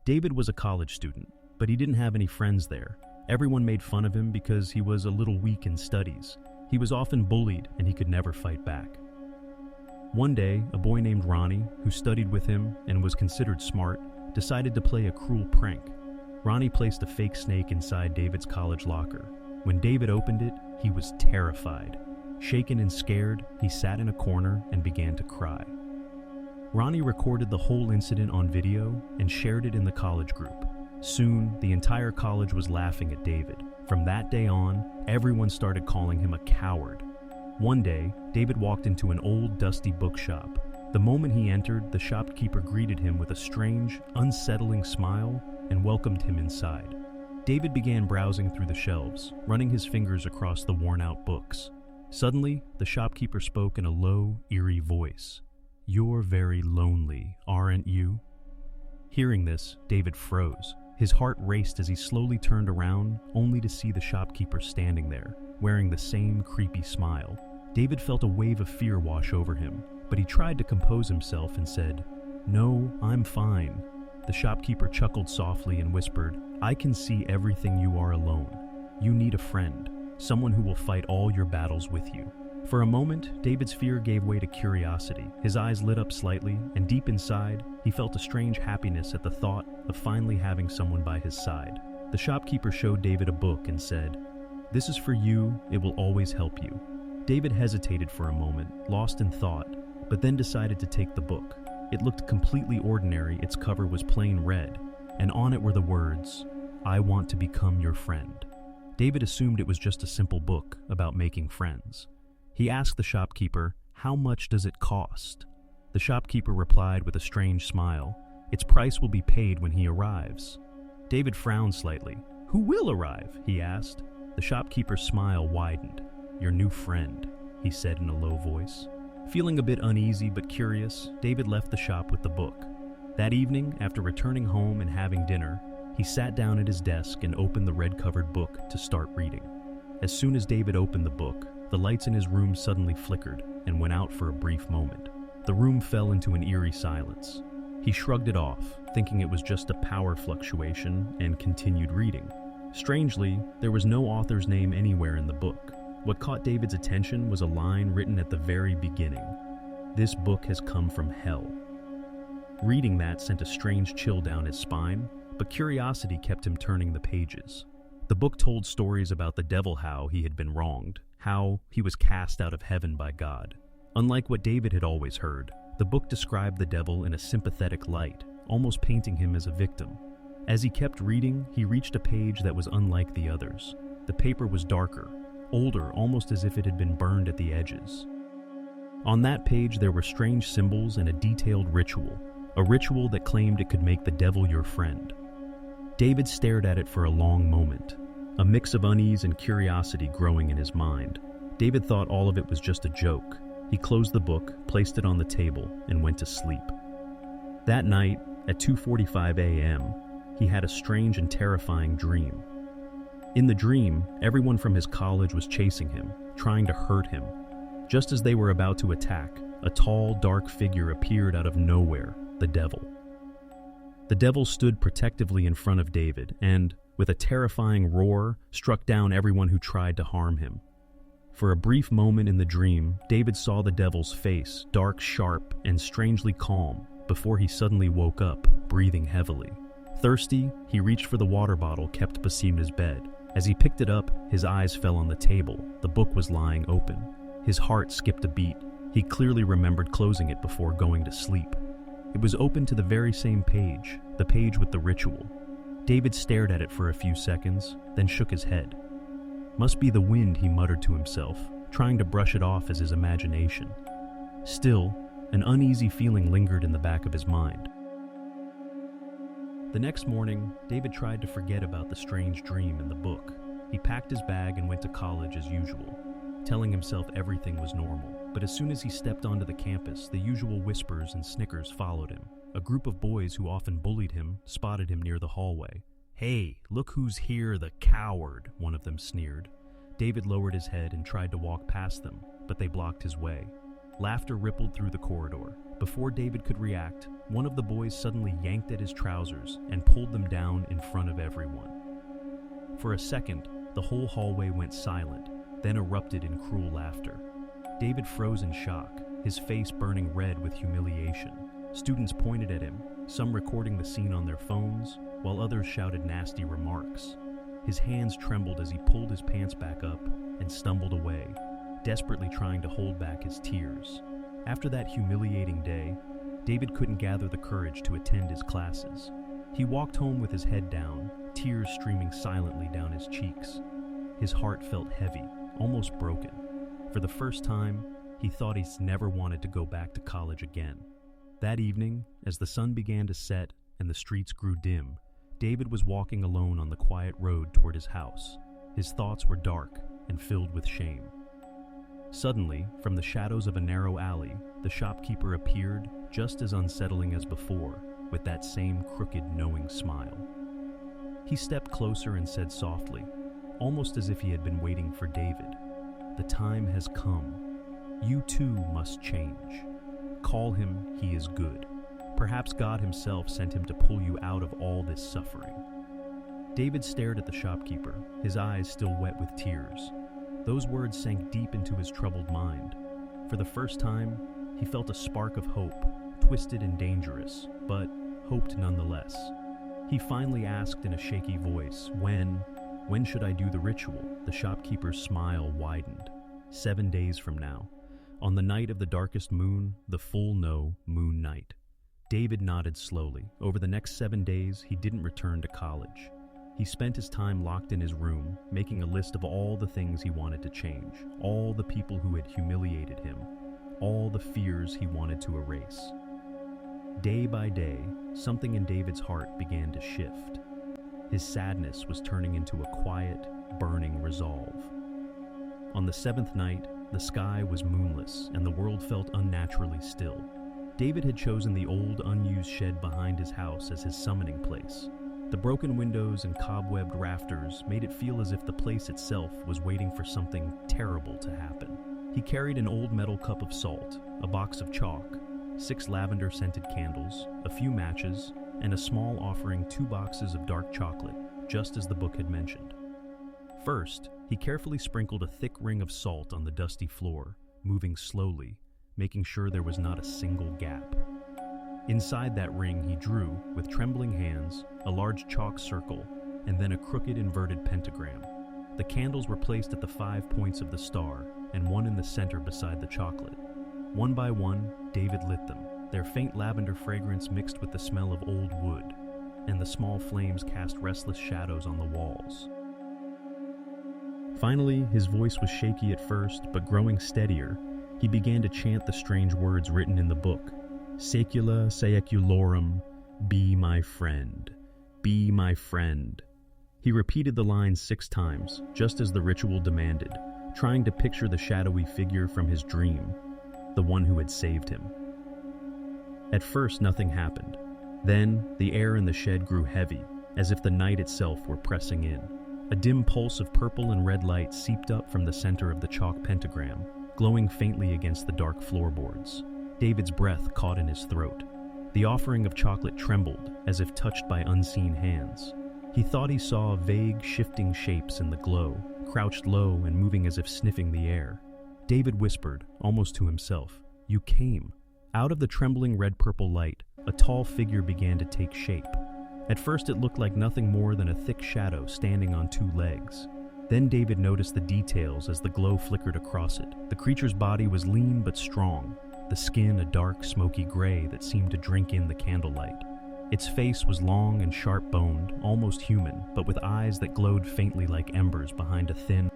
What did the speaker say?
David was a college student, but he didn't have any friends there. Everyone made fun of him because he was a little weak in studies. He was often bullied and he could never fight back. One day, a boy named Ronnie, who studied with him and was considered smart, decided to play a cruel prank. Ronnie placed a fake snake inside David's college locker. When David opened it, he was terrified. Shaken and scared, he sat in a corner and began to cry. Ronnie recorded the whole incident on video and shared it in the college group. Soon, the entire college was laughing at David. From that day on, everyone started calling him a coward. One day, David walked into an old, dusty bookshop. The moment he entered, the shopkeeper greeted him with a strange, unsettling smile and welcomed him inside. David began browsing through the shelves, running his fingers across the worn-out books. Suddenly, the shopkeeper spoke in a low, eerie voice. "You're very lonely, aren't you?" Hearing this, David froze. His heart raced as he slowly turned around, only to see the shopkeeper standing there, wearing the same creepy smile. David felt a wave of fear wash over him, but he tried to compose himself and said, "No, I'm fine." The shopkeeper chuckled softly and whispered, "I can see everything you are alone. You need a friend, someone who will fight all your battles with you." For a moment, David's fear gave way to curiosity. His eyes lit up slightly, and deep inside, he felt a strange happiness at the thought of finally having someone by his side. The shopkeeper showed David a book and said, "This is for you, it will always help you." David hesitated for a moment, lost in thought, but then decided to take the book. It looked completely ordinary. Its cover was plain red, and on it were the words, "I want to become your friend." David assumed it was just a simple book about making friends. He asked the shopkeeper, "How much does it cost?" The shopkeeper replied with a strange smile, "Its price will be paid when he arrives." David frowned slightly. "Who will arrive?" he asked. The shopkeeper's smile widened. "Your new friend," he said in a low voice. Feeling a bit uneasy but curious, David left the shop with the book. That evening, after returning home and having dinner, he sat down at his desk and opened the red-covered book to start reading. As soon as David opened the book, the lights in his room suddenly flickered and went out for a brief moment. The room fell into an eerie silence. He shrugged it off, thinking it was just a power fluctuation, and continued reading. Strangely, there was no author's name anywhere in the book. What caught David's attention was a line written at the very beginning. "This book has come from hell." Reading that sent a strange chill down his spine, but curiosity kept him turning the pages. The book told stories about the devil, how he had been wronged, how he was cast out of heaven by God. Unlike what David had always heard, the book described the devil in a sympathetic light, almost painting him as a victim. As he kept reading, he reached a page that was unlike the others. The paper was darker, older, almost as if it had been burned at the edges. On that page there were strange symbols and a detailed ritual, a ritual that claimed it could make the devil your friend. David stared at it for a long moment, a mix of unease and curiosity growing in his mind. David thought all of it was just a joke. He closed the book, placed it on the table, and went to sleep. That night, at 2:45 a.m., he had a strange and terrifying dream. In the dream, everyone from his college was chasing him, trying to hurt him. Just as they were about to attack, a tall, dark figure appeared out of nowhere, the devil. The devil stood protectively in front of David and, with a terrifying roar, struck down everyone who tried to harm him. For a brief moment in the dream, David saw the devil's face, dark, sharp, and strangely calm, before he suddenly woke up, breathing heavily. Thirsty, he reached for the water bottle kept beside his bed. As he picked it up, his eyes fell on the table. The book was lying open. His heart skipped a beat. He clearly remembered closing it before going to sleep. It was open to the very same page, the page with the ritual. David stared at it for a few seconds, then shook his head. "Must be the wind," he muttered to himself, trying to brush it off as his imagination. Still, an uneasy feeling lingered in the back of his mind. The next morning, David tried to forget about the strange dream in the book. He packed his bag and went to college as usual, telling himself everything was normal. But as soon as he stepped onto the campus, the usual whispers and snickers followed him. A group of boys who often bullied him spotted him near the hallway. "Hey, look who's here, the coward," one of them sneered. David lowered his head and tried to walk past them, but they blocked his way. Laughter rippled through the corridor. Before David could react, one of the boys suddenly yanked at his trousers and pulled them down in front of everyone. For a second, the whole hallway went silent, then erupted in cruel laughter. David froze in shock, his face burning red with humiliation. Students pointed at him, some recording the scene on their phones, while others shouted nasty remarks. His hands trembled as he pulled his pants back up and stumbled away, desperately trying to hold back his tears. After that humiliating day, David couldn't gather the courage to attend his classes. He walked home with his head down, tears streaming silently down his cheeks. His heart felt heavy, almost broken. For the first time, he thought he'd never wanted to go back to college again. That evening, as the sun began to set and the streets grew dim, David was walking alone on the quiet road toward his house. His thoughts were dark and filled with shame. Suddenly, from the shadows of a narrow alley, the shopkeeper appeared, just as unsettling as before, with that same crooked, knowing smile. He stepped closer and said softly, almost as if he had been waiting for David, "The time has come. You too must change. Call him, he is good. Perhaps God himself sent him to pull you out of all this suffering." David stared at the shopkeeper, his eyes still wet with tears. Those words sank deep into his troubled mind. For the first time, he felt a spark of hope, twisted and dangerous, but hoped nonetheless. He finally asked in a shaky voice, When should I do the ritual?" The shopkeeper's smile widened. 7 days from now, on the night of the darkest moon, the full moon night. David nodded slowly. Over the next 7 days, he didn't return to college. He spent his time locked in his room, making a list of all the things he wanted to change, all the people who had humiliated him, all the fears he wanted to erase. Day by day, something in David's heart began to shift. His sadness was turning into a quiet, burning resolve. On the 7th night, the sky was moonless and the world felt unnaturally still. David had chosen the old, unused shed behind his house as his summoning place. The broken windows and cobwebbed rafters made it feel as if the place itself was waiting for something terrible to happen. He carried an old metal cup of salt, a box of chalk, 6 lavender-scented candles, a few matches, and a small offering 2 boxes of dark chocolate, just as the book had mentioned. First, he carefully sprinkled a thick ring of salt on the dusty floor, moving slowly, making sure there was not a single gap. Inside that ring he drew, with trembling hands, a large chalk circle, and then a crooked inverted pentagram. The candles were placed at the 5 points of the star, and one in the center beside the chocolate. One by one, David lit them, their faint lavender fragrance mixed with the smell of old wood, and the small flames cast restless shadows on the walls. Finally, his voice was shaky at first, but growing steadier, he began to chant the strange words written in the book. Secula saeculorum, be my friend, be my friend. He repeated the lines 6 times, just as the ritual demanded, trying to picture the shadowy figure from his dream, the one who had saved him. At first, nothing happened. Then, the air in the shed grew heavy, as if the night itself were pressing in. A dim pulse of purple and red light seeped up from the center of the chalk pentagram, glowing faintly against the dark floorboards. David's breath caught in his throat. The offering of chocolate trembled, as if touched by unseen hands. He thought he saw vague, shifting shapes in the glow, crouched low and moving as if sniffing the air. David whispered, almost to himself, "You came." Out of the trembling red-purple light, a tall figure began to take shape. At first it looked like nothing more than a thick shadow standing on 2 legs. Then David noticed the details as the glow flickered across it. The creature's body was lean but strong, the skin a dark, smoky gray that seemed to drink in the candlelight. Its face was long and sharp-boned, almost human, but with eyes that glowed faintly like embers behind a thin,